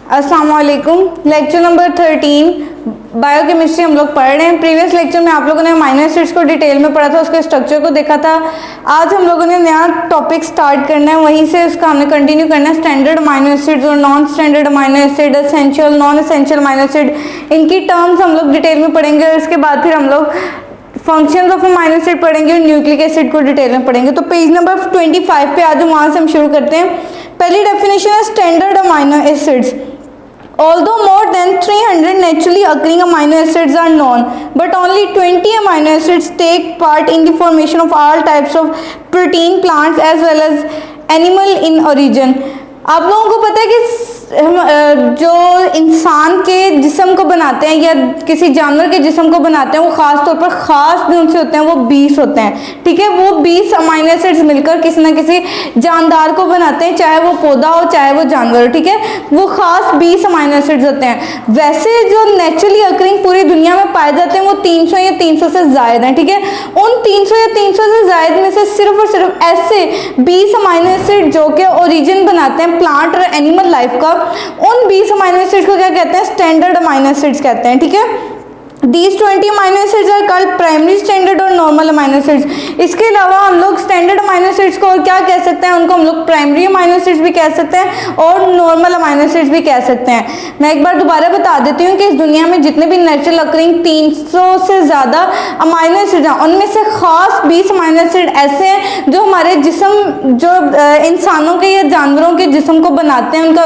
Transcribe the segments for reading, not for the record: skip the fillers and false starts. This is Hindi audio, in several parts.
अस्सलाम वालेकुम। लेक्चर नंबर 13 बायोकेमिस्ट्री हम लोग पढ़ रहे हैं। प्रीवियस लेक्चर में आप लोगों ने अमीनो एसिड्स को डिटेल में पढ़ा था, उसके स्ट्रक्चर को देखा था। आज हम लोगों ने नया टॉपिक स्टार्ट करना है, वहीं से उसका हमने कंटिन्यू करना है। स्टैंडर्ड अमीनो एसिड्स और non standard amino acid, essential non essential amino acid, इनकी टर्म्स हम लोग डिटेल में पढ़ेंगे। और इसके बाद फिर हम लोग फंक्शंस ऑफ अमीनो एसिड पढ़ेंगे और न्यूक्लिक एसिड को डिटेल में पढ़ेंगे। तो पेज नंबर 25 पे आज वहाँ से हम शुरू करते हैं। पहली डेफिनेशन है standard amino acids. Although more than 300 naturally occurring amino acids are known, but only 20 amino acids take part in the formation of all types of protein, plants as well as animal in origin. आप लोगों को पता है कि जो इंसान के जिस्म को बनाते हैं या किसी जानवर के जिस्म को बनाते हैं, वो ख़ास तौर पर ख़ास जो उनसे होते हैं वो 20 होते हैं। ठीक है, वो 20 अमीनो एसिड्स मिलकर किसी न किसी जानदार को बनाते हैं, चाहे वो पौधा हो चाहे वो जानवर हो। ठीक है, वो ख़ास 20 अमीनो एसिड्स होते हैं। वैसे जो नेचुरली अकरिंग पूरी दुनिया में पाए जाते हैं वो 300 या 300 से ज़ायद हैं। ठीक है, उन 300 या 300 से ज़ायद में से सिर्फ और सिर्फ ऐसे 20 अमीनो एसिड जो कि ओरिजिन बनाते हैं प्लांट और एनिमल लाइफ का, उन 20 अमीनो एसिड्स को क्या कहते हैं? स्टैंडर्ड अमीनो एसिड्स कहते हैं। ठीक है, These 20 amino acids are called primary standard और नॉर्मल अमीनो एसिड्स। इसके अलावा हम लोग स्टैंडर्ड अमीनो एसिड्स को क्या कह सकते हैं? उनको हम लोग प्राइमरी अमीनो एसिड्स भी कह सकते हैं और नॉर्मल अमीनो एसिड्स भी कह सकते हैं। मैं एक बार दोबारा बता देती हूँ कि इस दुनिया में जितने भी नेचुरल अकरिंग 300 से ज़्यादा अमीनो एसिड हैं, उनमें से ख़ास 20 अमीनो एसिड ऐसे हैं जो हमारे जिस्म, जो इंसानों के या जानवरों के जिस्म को बनाते हैं, उनका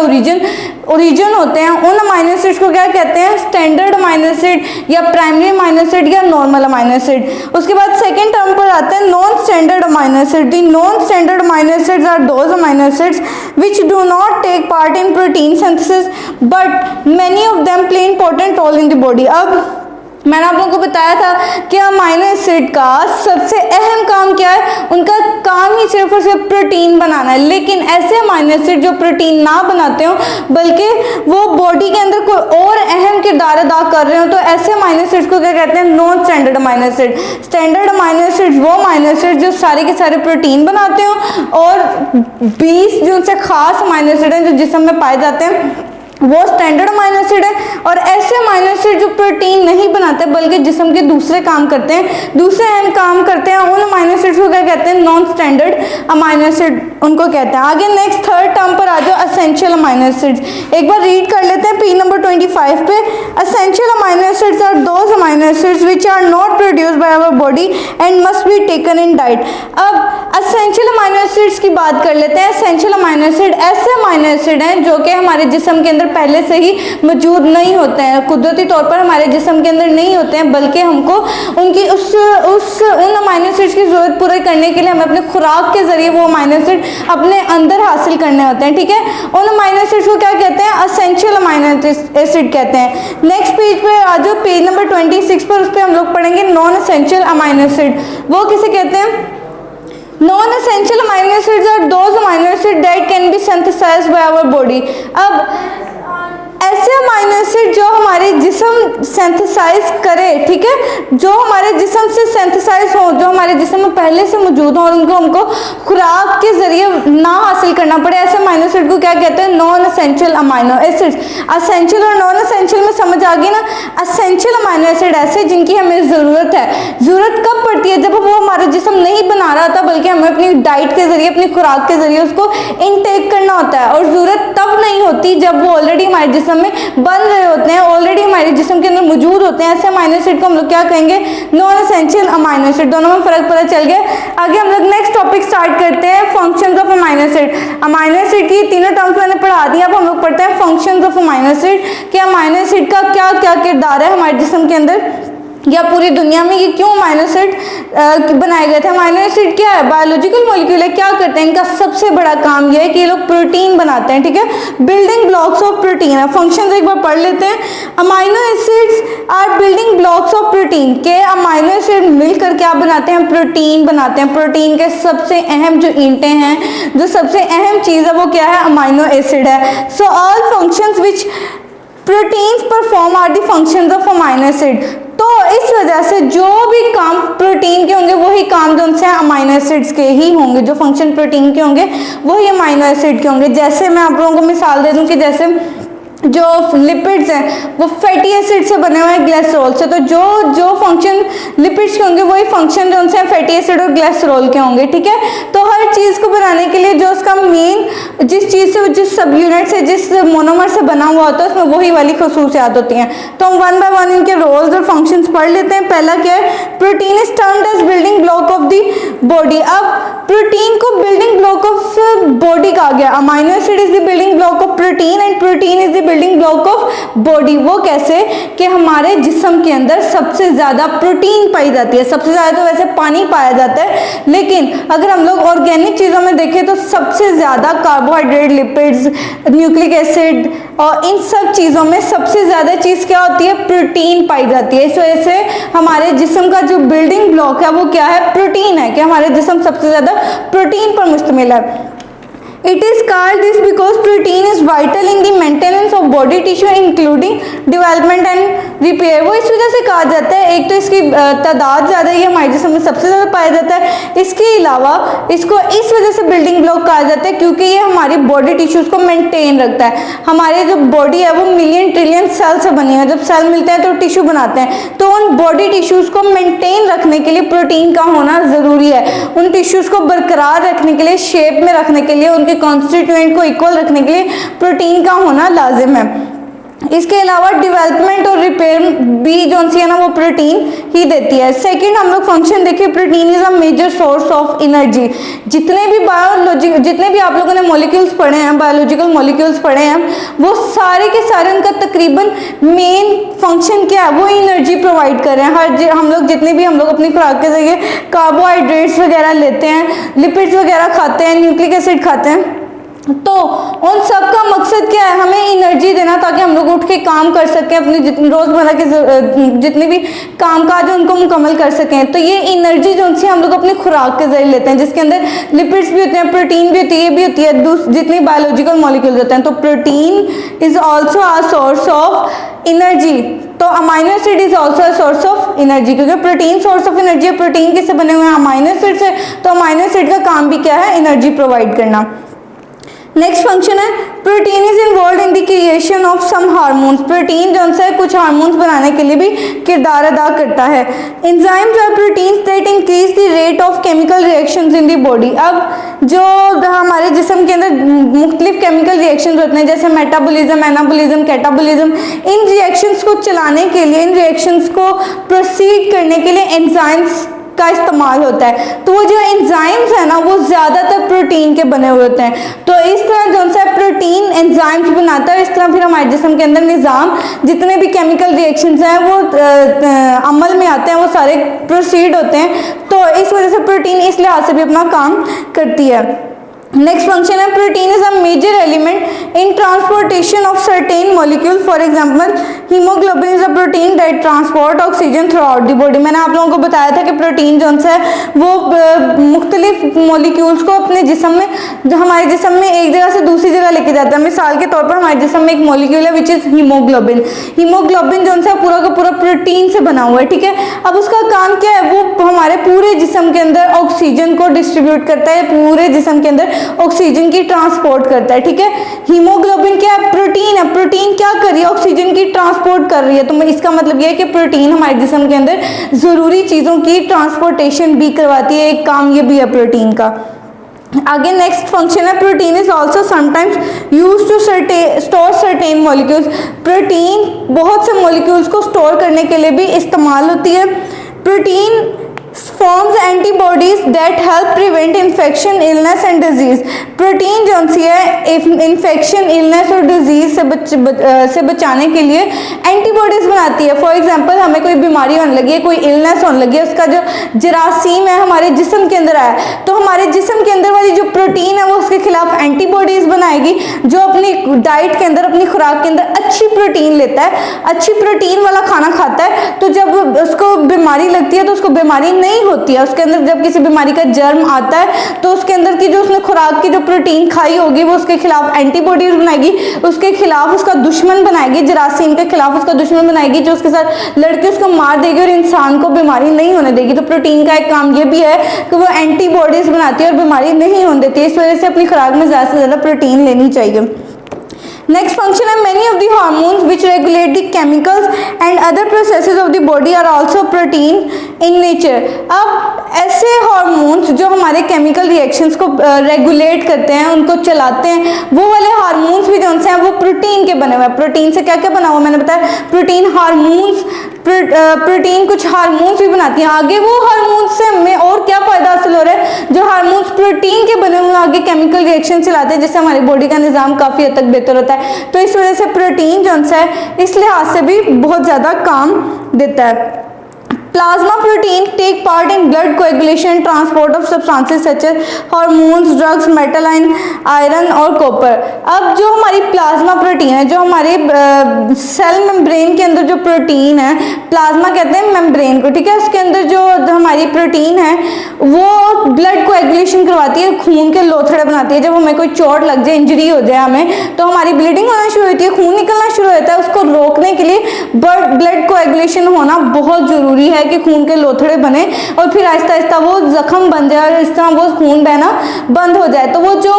ओरिजिन होते हैं। उन अमीनो एसिड्स को क्या कहते हैं? स्टैंडर्ड अमीनो एसिड या प्राइमरी अमीनो एसिड या नॉर्मल अमीनो एसिड। उसके बाद सेकंड टर्म पर आते हैं non standard amino acid. The non standard amino acids are those amino acids which do not take part in protein synthesis but many of them play important role in the body. अब मैंने आप लोगों को बताया था कि अमीनो एसिड का सबसे अहम काम क्या है? उनका काम ही सिर्फ और सिर्फ प्रोटीन बनाना है। लेकिन ऐसे अमीनो एसिड जो प्रोटीन ना बनाते हो बल्कि वो बॉडी के अंदर कोई और अहम किरदार अदा कर रहे हो, तो ऐसे अमीनो एसिड्स को क्या कहते हैं? Non standard amino acid. Standard amino acid वो अमीनो एसिड जो सारे के सारे प्रोटीन बनाते हो, और 20 जो उनसे खास अमीनो एसिड हैं जो जिस्म में पाए जाते हैं वो स्टैंडर्ड अमीनो एसिड है। और ऐसे अमीनो एसिड जो प्रोटीन नहीं बनाते बल्कि जिस्म के दूसरे काम करते हैं, दूसरे अहम काम करते हैं, उन अमीनो एसिड्स को क्या कहते हैं? नॉन स्टैंडर्ड अमीनो एसिड उनको कहते हैं। आगे नेक्स्ट थर्ड टर्म पर आ जाओ, एसेंशियल अमीनो एसिड्स। एक बार रीड कर लेते हैं पेज नंबर 25 पे। Essential amino acids are those amino acids which are not produced by our body and must be taken in diet. अब एसेंशियल अमीनो एसिड्स की बात कर लेते हैं। एसेंशियल अमीनो एसिड ऐसे अमीनो एसिड हैं जो कि हमारे जिस्म के अंदर पहले से ही मौजूद नहीं होते हैं, कुदरती तौर पर हमारे जिस्म के अंदर नहीं होते हैं, बल्कि हमको उनकी उन अमीनो एसिड्स की ज़रूरत पूरी करने के लिए हमें अपने खुराक के ज़रिए वो अमीनो एसिड अपने अंदर हासिल करने होते हैं। ठीक है, उन अमीनो एसिड्स को क्या कहते हैं? एसेंशियल अमीनो एसिड कहते हैं। नेक्स्ट पेज पे आ जाओ, पेज नंबर 26 पर, उस पर हम लोग पढ़ेंगे नॉन एसेंशियल अमीनो एसिड। वो किसे कहते हैं? Non-essential amino acids are those amino acids that can be synthesized by our body। अब ऐसे अमीनो एसिड जो हमारे जिस्म सिंथेसाइज करे, ठीक है, जो हमारे जिस्म से सिंथेसाइज हो, जो हमारे जिस्म में पहले से मौजूद हो और उनको हमको खुराक के जरिए ना हासिल करना पड़े, ऐसे अमीनो एसिड को क्या कहते हैं? Non essential amino acids. Essential और नॉन एसेंशियल में समझ आ गई ना? एसेंशियल अमीनो एसिड ऐसे जिनकी हमें ज़रूरत है। ज़रूरत कब पड़ती है? जब वो हमारा जिस्म नहीं बना रहा था बल्कि हमें अपनी डाइट के जरिए, अपनी खुराक के जरिए उसको इनटेक करना होता है। और ज़रूरत तब नहीं होती जब वो ऑलरेडी हमारे जिस्म में बन रहे होते हैं, ऑलरेडी हमारे जिस्म के अंदर मौजूद होते हैं। ऐसे अमीनो एसिड को हम लोग क्या कहेंगे? Non essential amino acid. दोनों में फर्क पता चल गया। आगे हम लोग नेक्स्ट टॉपिक स्टार्ट करते हैं, functions of amino acid. Amino acid की तीनों टर्म्स मैंने पढ़ा दिया, अब हम लोग पढ़ते हैं फंक्शंस ऑफ अमीनो एसिड कि अमीनो एसिड का क्या क्या किरदार है हमारे जिस्म के अंदर या पूरी दुनिया में, ये क्यों अमीनो एसिड बनाए गए थे। अमीनो एसिड क्या है? बायोलॉजिकल मॉलिक्यूल है। क्या करते हैं? इनका सबसे बड़ा काम यह है कि ये लोग प्रोटीन बनाते हैं। ठीक है, बिल्डिंग ब्लॉक्स ऑफ प्रोटीन है। फंक्शन एक बार पढ़ लेते हैं। Amino acids are building blocks of protein के अमीनो एसिड मिलकर क्या बनाते हैं? प्रोटीन बनाते हैं। प्रोटीन के सबसे अहम जो ईंटें हैं, जो सबसे अहम चीज़ है वो क्या है? अमीनो एसिड है। So all functions which proteins perform are the functions of amino acid. तो इस वजह से जो भी काम प्रोटीन के होंगे वही काम जो उनसे अमीनो एसिड्स के ही होंगे, जो फंक्शन प्रोटीन के होंगे वही अमीनो एसिड के होंगे। जैसे मैं आप लोगों को मिसाल दे दूं कि जैसे जो लिपिड्स हैं वो फैटी एसिड से बने हुए हैं ग्लिसरॉल से। तो जो जो फंक्शन लिपिड्स के होंगे वही फंक्शन जो उनसे फैटी एसिड और ग्लिसरॉल के होंगे, ठीक है। तो हर चीज़ को बनाने के लिए जो उसका मेन जिस चीज़ से जिस सब यूनिट से जिस मोनोमर से बना हुआ होता है उसमें वही वाली खसूसियात होती हैं। तो हम वन बाय वन इनके रोल्स और फंक्शंस पढ़ लेते हैं। पहला क्या है, protein is termed as building block of the body. अब प्रोटीन को बिल्डिंग ब्लॉक ऑफ बॉडी कहा गया। Amino acid is the building block of protein and protein is the building block of body. वो कैसे कि हमारे जिस्म के अंदर सबसे ज्यादा प्रोटीन पाई जाती है। सबसे ज्यादा तो वैसे पानी पाया जाता है, लेकिन अगर हम लोग ऑर्गेनिक चीजों में देखें तो सबसे ज्यादा कार्बोहाइड्रेट, लिपिड्स, न्यूक्लिक एसिड और इन सब चीजों में सबसे ज्यादा चीज क्या होती है, प्रोटीन पाई जाती है। इस वजह से हमारे जिस्म का जो बिल्डिंग ब्लॉक है वो क्या है, प्रोटीन है, कि हमारे जिस्म सबसे ज्यादा प्रोटीन पर मुश्तमिल है। It is called this because protein is vital in the maintenance of body tissue including development and repair। वो इस वजह से कहा जाता है, एक तो इसकी तादाद ज़्यादा ही हमारे जिस्म में सबसे ज़्यादा पाया जाता है, इसके अलावा इसको इस वजह से बिल्डिंग ब्लॉक कहा जाता है क्योंकि ये हमारी बॉडी टिश्यूज़ को मेंटेन रखता है। हमारे जो बॉडी है वो मिलियन ट्रिलियन सेल से बनी है। जब सेल मिलते हैं तो टिश्यू बनाते हैं, तो उन बॉडी टिश्यूज़ को मेंटेन रखने के लिए प्रोटीन का होना ज़रूरी है। उन टिश्यूज़ को बरकरार रखने के लिए, शेप में रखने के लिए, उनके कॉन्स्टिट्यूएंट को इक्वल रखने के लिए प्रोटीन का होना लाजिम है। इसके अलावा डेवलपमेंट और रिपेयर भी जो है ना वो प्रोटीन ही देती है। सेकंड हम लोग फंक्शन देखिए, protein is a major source of energy. जितने भी आप लोगों ने मॉलिक्यूल्स पढ़े हैं, बायोलॉजिकल मॉलिक्यूल्स पढ़े हैं, वो सारे के सारे उनका तकरीबन मेन फंक्शन क्या है, वो एनर्जी प्रोवाइड कर रहे हैं। हम लोग जितने भी हम लोग अपनी खुराक के जरिए कार्बोहाइड्रेट्स वगैरह लेते हैं, लिपिड्स वगैरह खाते हैं, न्यूक्लिक एसिड खाते हैं, तो उन सब का मकसद क्या है, हमें एनर्जी देना ताकि हम लोग उठ के काम कर सकें, अपनी रोज़मर्रा के जितने भी काम काज है उनको मुकम्मल कर सकें। तो ये एनर्जी जो उनसे हम लोग अपनी खुराक के जरिए लेते हैं, जिसके अंदर लिपिड्स भी होते हैं, प्रोटीन भी होती है, ये भी होती है, जितनी बायोलॉजिकल मॉलिक्यूल्स होते हैं। तो protein is also a source of energy. तो amino acid is also a source of energy, क्योंकि प्रोटीन सोर्स ऑफ एनर्जी है। प्रोटीन किससे बने हुए हैं, अमाइनो एसिड से। तो अमाइनो एसिड का काम भी क्या है, एनर्जी प्रोवाइड करना। नेक्स्ट फंक्शन है, protein is involve in the creation of some hormones. Protein जो है कुछ हार्मोन्स बनाने के लिए भी किरदार अदा करता है। Enzymes are proteins that increase the rate of chemical reactions in the body. अब जो हमारे जिस्म के अंदर मुख्तलिफ केमिकल रिएक्शंस होते हैं, जैसे मेटाबॉलिज्म, एनाबॉलिज्म, कैटाबॉलिज्म, इन रिएक्शंस को चलाने के लिए, इन रिएक्शंस को प्रोसीड करने के लिए एंजाइम्स का इस्तेमाल होता है। तो वो जो एंजाइम्स है ना वो ज़्यादातर प्रोटीन के बने हुए होते हैं। तो इस तरह जो सा प्रोटीन एंजाइम्स बनाता है, इस तरह फिर हमारे जिस्म के अंदर निज़ाम जितने भी केमिकल रिएक्शंस हैं वो अमल में आते हैं, वो सारे प्रोसीड होते हैं। तो इस वजह से प्रोटीन इस लिहाज से भी अपना काम करती है। नेक्स्ट फंक्शन है, protein is a major element in transportation of certain molecule. For example haemoglobin is a protein that transport oxygen throughout the body. मैंने आप लोगों को बताया था कि प्रोटीन जो है वो मुख्तलिफ मॉलिक्यूल्स को अपने जिस्म में, जो हमारे जिस्म में एक जगह से दूसरी जगह लेके जाता है। मिसाल के तौर पर हमारे जिस्म में एक मॉलिक्यूल है विच इज हीमोग्लोबिन। हीमोग्लोबिन जो है पूरा का पूरा प्रोटीन से बना हुआ है, ठीक है। अब उसका काम क्या है, वो हमारे पूरे जिस्म के अंदर ऑक्सीजन को डिस्ट्रीब्यूट करता है, पूरे जिस्म के अंदर ऑक्सीजन की ट्रांसपोर्ट करता है, ठीक है। हीमोग्लोबिन क्या है, प्रोटीन है। प्रोटीन क्या कर रही है, ऑक्सीजन की ट्रांसपोर्ट कर रही है। तो इसका मतलब यह है कि प्रोटीन हमारे जिस्म के अंदर जरूरी चीजों की ट्रांसपोर्टेशन भी करवाती है, एक काम ये भी है प्रोटीन का। आगे नेक्स्ट फंक्शन है, protein is also sometimes use to store certain molecules. Protein बहुत से मॉलिक्यूल्स को स्टोर करने के लिए भी इस्तेमाल होती है। Protein forms antibodies that help prevent infection, illness and disease। Protein जो है इन्फेक्शन, इलनेस और डिजीज से बचाने के लिए एंटीबॉडीज बनाती है। फॉर एग्जांपल हमें कोई बीमारी होने लगी है, कोई इलनेस होने लगी है, उसका जो जरासीम है हमारे जिस्म के अंदर आया, तो हमारे जिस्म के अंदर वाली जो प्रोटीन है वो उसके खिलाफ एंटीबॉडीज बनाएगी। जो अपनी डाइट के अंदर, अपनी खुराक के अंदर अच्छी प्रोटीन लेता है, अच्छी प्रोटीन वाला खाना खाता है, तो जब उसको बीमारी लगती है तो उसको बीमारी नहीं होती है। उसके अंदर जब किसी बीमारी का जर्म आता है तो उसके अंदर की जो उसने खुराक की जो प्रोटीन खाई होगी वो उसके खिलाफ एंटीबॉडीज बनाएगी, उसके खिलाफ उसका दुश्मन बनाएगी, जरासीम के खिलाफ उसका दुश्मन बनाएगी, जो उसके साथ लड़के उसको मार देगी और इंसान को बीमारी नहीं होने देगी। तो प्रोटीन का एक काम ये भी है कि वो एंटीबॉडीज बनाती है और बीमारी नहीं होने देती है। इस वजह से अपनी खुराक में ज़्यादा से ज़्यादा प्रोटीन लेनी चाहिए। नेक्स्ट फंक्शन है many of the hormones which regulate the chemicals and other processes of the body are also protein in nature. अब ऐसे हार्मोन्स जो हमारे केमिकल रिएक्शंस को रेगुलेट करते हैं, उनको चलाते हैं, वो वाले हार्मोन्स भी जो हैं वो प्रोटीन के बने हुए हैं। प्रोटीन से क्या क्या बना हुआ मैंने बताया, प्रोटीन हार्मोन्स, प्रोटीन कुछ हार्मोन्स भी बनाती हैं। आगे वो हार्मोन्स से हमें और क्या फायदा हासिल हो रहा है, जो हार्मोन्स प्रोटीन के बने हुए आगे केमिकल रिएक्शन चलाते हैं, जिससे हमारी बॉडी का निज़ाम काफ़ी हद तक बेहतर होता है। तो इस वजह से प्रोटीन जो है इस लिहाज से भी बहुत ज़्यादा काम देता है। Plasma protein take part in blood coagulation, transport of substances such as hormones, drugs, metal and iron और कॉपर। अब जो हमारी प्लाज्मा प्रोटीन है, जो हमारे सेल मेम्ब्रेन के अंदर जो प्रोटीन है, प्लाज्मा कहते हैं मेम्ब्रेन को, ठीक है, उसके अंदर जो हमारी प्रोटीन है वो ब्लड कोएगुलेशन करवाती है, खून के लोथड़े बनाती है। जब हमें कोई चोट लग जाए, इंजरी हो जाए हमें, तो हमारी ब्लीडिंग होना शुरू होती है, खून निकलना शुरू होता है। उसको रोकने के लिए ब्लड कोएगुलेशन होना बहुत ज़रूरी है कि खून के लोथड़े बने और फिर आहिस्ता आहिस्ता वो जख्म बन जाए और इस तरह वो खून बहना बंद हो जाए। तो वो जो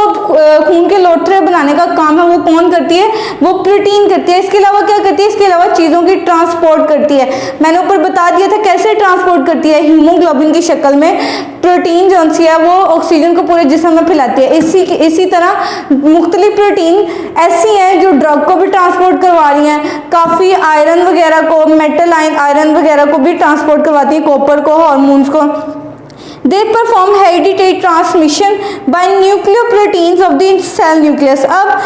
खून के लोथड़े बनाने का काम है वो कौन करती है, वो प्रोटीन करती है। इसके अलावा क्या करती है, इसके अलावा चीज़ों की ट्रांसपोर्ट करती है। मैंने ऊपर बता दिया था कैसे ट्रांसपोर्ट करती है, हीमोग्लोबिन की शक्ल में प्रोटीन जो है वो ऑक्सीजन को पूरे जिस्म में फैलाती है। इसी तरह मुख्तलिफ प्रोटीन ऐसी हैं जो ड्रग को भी ट्रांसपोर्ट करवा रही हैं, काफ़ी आयरन वगैरह को, मेटल आयरन वगैरह को भी ट्रांसपोर्ट करवाती हैं, कॉपर को, हार्मोन्स को। They perform hereditary transmission by nucleoproteins of the cell nucleus। अब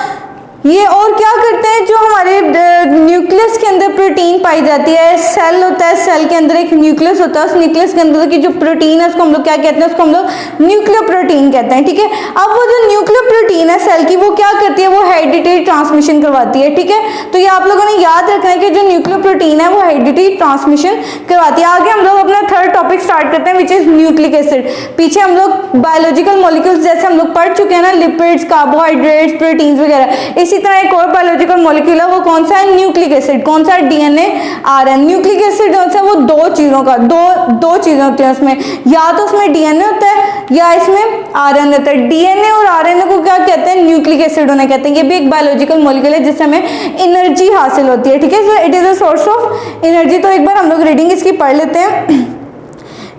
ये और क्या करते हैं, जो हमारे न्यूक्लियस के अंदर प्रोटीन पाई जाती है, सेल होता है, सेल के अंदर एक न्यूक्लियस होता है, उस न्यूक्लियस के अंदर की जो प्रोटीन है उसको हम लोग क्या कहते हैं, उसको हम लोग न्यूक्लियोप्रोटीन कहते हैं, ठीक है। अब वो जो न्यूक्लियोप्रोटीन है सेल की, वो क्या करती है, वो हेरिडिटरी ट्रांसमिशन करवाती है, ठीक है। तो ये आप लोगों ने याद रखना है कि जो न्यूक्लियोप्रोटीन है वो हेरिडिटरी ट्रांसमिशन करवाती है। आगे हम लोग अपना थर्ड टॉपिक स्टार्ट करते हैं विच इज न्यूक्लिक एसिड। पीछे हम लोग बायोलॉजिकल मॉलिक्यूल्स जैसे हम लोग पढ़ चुके हैं ना, लिपिड्स, कार्बोहाइड्रेट्स, प्रोटीन्स वगैरह। इसी तरह एक और बायोलॉजिकल मॉलिक्यूल है, वो कौन सा है, न्यूक्लिक एसिड। कौन सा, डीएनए, आरएन। न्यूक्लिक एसिड जो है वो दो चीज़ों का दो चीज़ें होती हैं उसमें, या तो उसमें डीएनए होता है या इसमें आरएन होता है। डीएनए और आरएनए को क्या कहते हैं, न्यूक्लिक एसिड होने कहते हैं। ये भी एक बायोलॉजिकल मॉलिक्यूल है जिससे हमें एनर्जी हासिल होती है, ठीक है। So it is a source of energy. तो एक बार हम लोग रीडिंग इसकी पढ़ लेते हैं।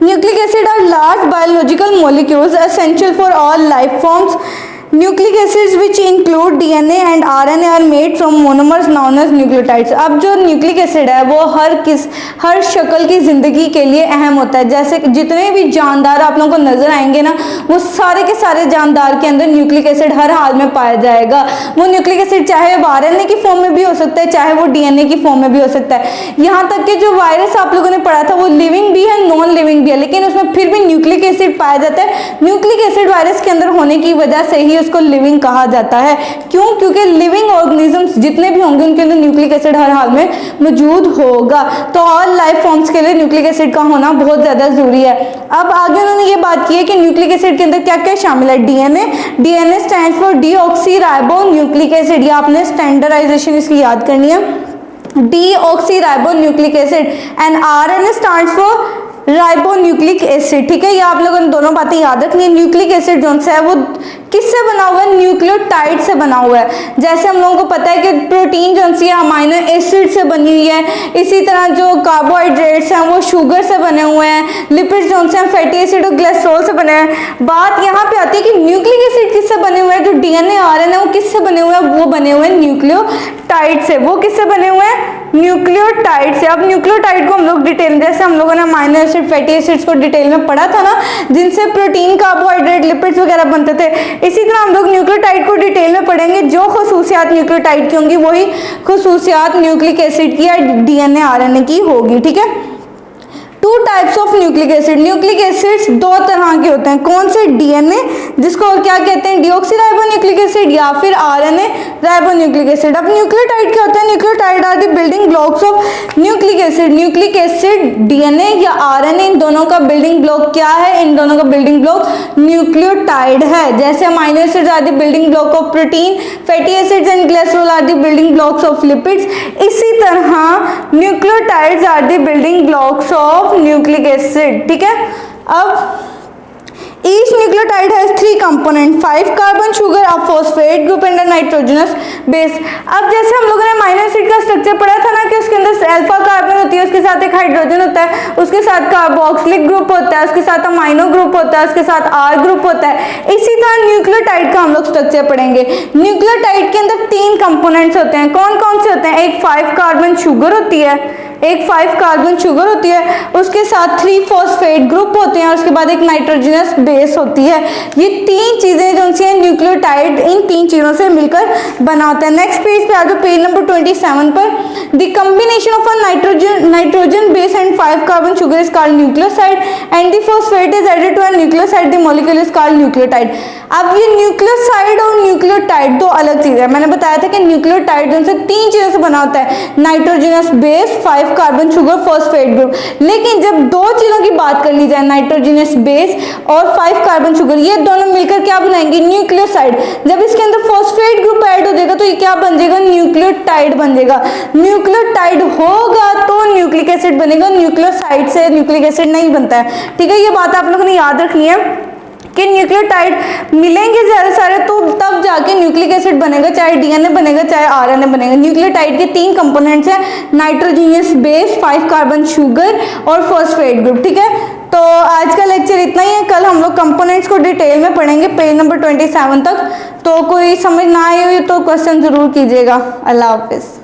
Nucleic acid are large biological molecules essential for all life forms. Nucleic acids which include DNA and RNA are made from monomers known as nucleotides. अब जो न्यूक्लिक एसिड है वो हर शक्ल की ज़िंदगी के लिए अहम होता है। जैसे जितने भी जानदार आप लोगों को नजर आएंगे ना, वो सारे के सारे जानदार के अंदर न्यूक्लिक एसिड हर हाल में पाया जाएगा। वो न्यूक्लिक एसिड चाहे वो आरएनए की फॉर्म में भी हो सकता है, चाहे वो डीएनए की फॉर्म में भी हो सकता है। यहाँ तक कि जो वायरस आप लोगों ने पढ़ा था वो लिविंग भी है, नॉन लिविंग भी है, लेकिन उसमें फिर भी न्यूक्लिक एसिड पाया जाता है। न्यूक्लिक एसिड वायरस के अंदर होने की वजह से ही उसको लिविंग कहा जाता है। क्यों? क्योंकि लिविंग ऑर्गेनिजम्स जितने भी होंगे उनके अंदर न्यूक्लिक एसिड हर हाल में मौजूद होगा। तो ऑल लाइफ फॉर्म्स के लिए न्यूक्लिक एसिड का होना बहुत ज्यादा जरूरी है। अब आगे उन्होंने ये बात की है कि न्यूक्लिक एसिड के अंदर क्या क्या शामिल है। DNA stands for deoxyribo nucleic acid. ये आपने स्टैंडर्डाइजेशन इसकी याद करनी है, deoxyribo nucleic acid. And RNA stands for ribo nucleic acid, ठीक है। ये आप लोगों ने दोनों बातें याद रखनी है। न्यूक्लिक एसिड जो है वो किससे बना हुआ है, न्यूक्लियोटाइड से बना हुआ है। जैसे हम लोगों को पता है कि प्रोटीन जो है अमाइनो एसिड से बनी हुई है, इसी तरह जो कार्बोहाइड्रेट्स हैं वो शुगर से बने हुए हैं, लिपिड्स जो हैं फैटी एसिड और ग्लिसरॉल से बने हैं। बात यहाँ पे आती है कि न्यूक्लिक एसिड किससे बने हुए हैं, जो डीएनए आरएनए वो किससे बने हुए हैं, वो बने हुए हैं न्यूक्लियोटाइड से। वो किससे बने हुए हैं, न्यूक्लियोटाइड से। अब न्यूक्लियोटाइड को हम लोग डिटेल, जैसे हम लोगों ने अमाइनो एसिड, फैटी एसिड्स को डिटेल में पढ़ा था ना, जिनसे प्रोटीन, कार्बोहाइड्रेट, लिपिड्स वगैरह बनते थे, इसी तरह हम लोग न्यूक्लियोटाइड को डिटेल में पढ़ेंगे। जो खुसूसियात न्यूक्लियोटाइड की होंगी वही खुसूसियात न्यूक्लिक एसिड की या डीएनए आरएनए की होगी, ठीक है। Two types of nucleic acid. Nucleic acids दो तरह के होते हैं। कौन से, डीएनए जिसको क्या कहते हैं, डीऑक्सीराइबो न्यूक्लिक एसिड, या फिर आरएनए राइबो न्यूक्लिक एसिड। अब न्यूक्लियोटाइड क्या होता है, nucleotide are the building blocks of nucleic acid. Nucleic acid, DNA या आरएनए, इन दोनों का बिल्डिंग ब्लॉक क्या है, इन दोनों का बिल्डिंग ब्लॉक न्यूक्लियोटाइड है। जैसे amino acids are the building block of protein, fatty acids and glycerol are the building blocks of lipids. इसी तरह nucleotides are the building blocks of nucleic acid, ठीक है। अब Each nucleotide has 3 component, 5 carbon sugar, a phosphate group and a nitrogenous base. अब जैसे हम लोगों ने अमीनो एसिड का स्ट्रक्चर पढ़ा था ना कि उसके अंदर अल्फा कार्बन होती है, उसके साथ एक हाइड्रोजन होता है, उसके साथ कार्बोक्सिलिक ग्रुप होता है, उसके साथ अमीनो ग्रुप होता है, उसके साथ आर ग्रुप होता है। इसी तरह न्यूक्लियोटाइड का हम लोग स्ट्रक्चर पढ़ेंगे। न्यूक्लियोटाइड के अंदर 3 कंपोनेंट्स होते हैं। कौन कौन से होते हैं? एक 5 कार्बन शुगर होती है, एक 5 कार्बन शुगर होती है, उसके साथ 3 फॉस्फेट ग्रुप होते हैं और उसके बाद एक नाइट्रोजनस बेस होती है। ये 3 चीजें जो सी न्यूक्लियोटाइड इन 3 चीजों से मिलकर बना होता है। नेक्स्ट पेज पे आ जाओ, पेज नंबर 27 पर। The combination of a nitrogen base and 5 carbon sugar is called nucleoside and the phosphate is added to a nucleoside, the molecule is called nucleotide. अब ये न्यूक्लियोसाइड और न्यूक्लियोटाइड दो अलग चीजें हैं। मैंने बताया था कि न्यूक्लियोटाइड उनसे 3 चीजों से बना होता है, nitrogenous base, 5 carbon sugar, phosphate group. लेकिन जब दो चीजों की बात कर ली जाए, नाइट्रोजनस बेस और 5 कार्बन शुगर, ये दोनों मिलकर क्या बनाएंगे? न्यूक्लियोसाइड। जब इसके अंदर फॉस्फेट ग्रुप ऐड हो जाएगा तो ये क्या बन जाएगा? न्यूक्लियोटाइड बन जाएगा। न्यूक्लियोटाइड होगा तो न्यूक्लिक एसिड बनेगा, न्यूक्लियोसाइड से न्यूक्लिक एसिड नहीं बनता है। ठीक है, ये बात आप लोगों ने याद रखनी है कि न्यूक्लियोटाइड मिलेंगे ज़्यादा सारे तो तब जाके न्यूक्लिक एसिड बनेगा, चाहे डीएनए बनेगा चाहे आरएनए बनेगा। न्यूक्लियोटाइड के 3 कंपोनेंट्स हैं, नाइट्रोजनस बेस, 5 कार्बन शुगर और फॉस्फेट ग्रुप। ठीक है, तो आज का लेक्चर इतना ही है। कल हम लोग कंपोनेंट्स को डिटेल में पढ़ेंगे पेज नंबर 27 तक। तो कोई समझ ना आई हुई तो क्वेश्चन ज़रूर कीजिएगा। अल्लाह हाफिज़।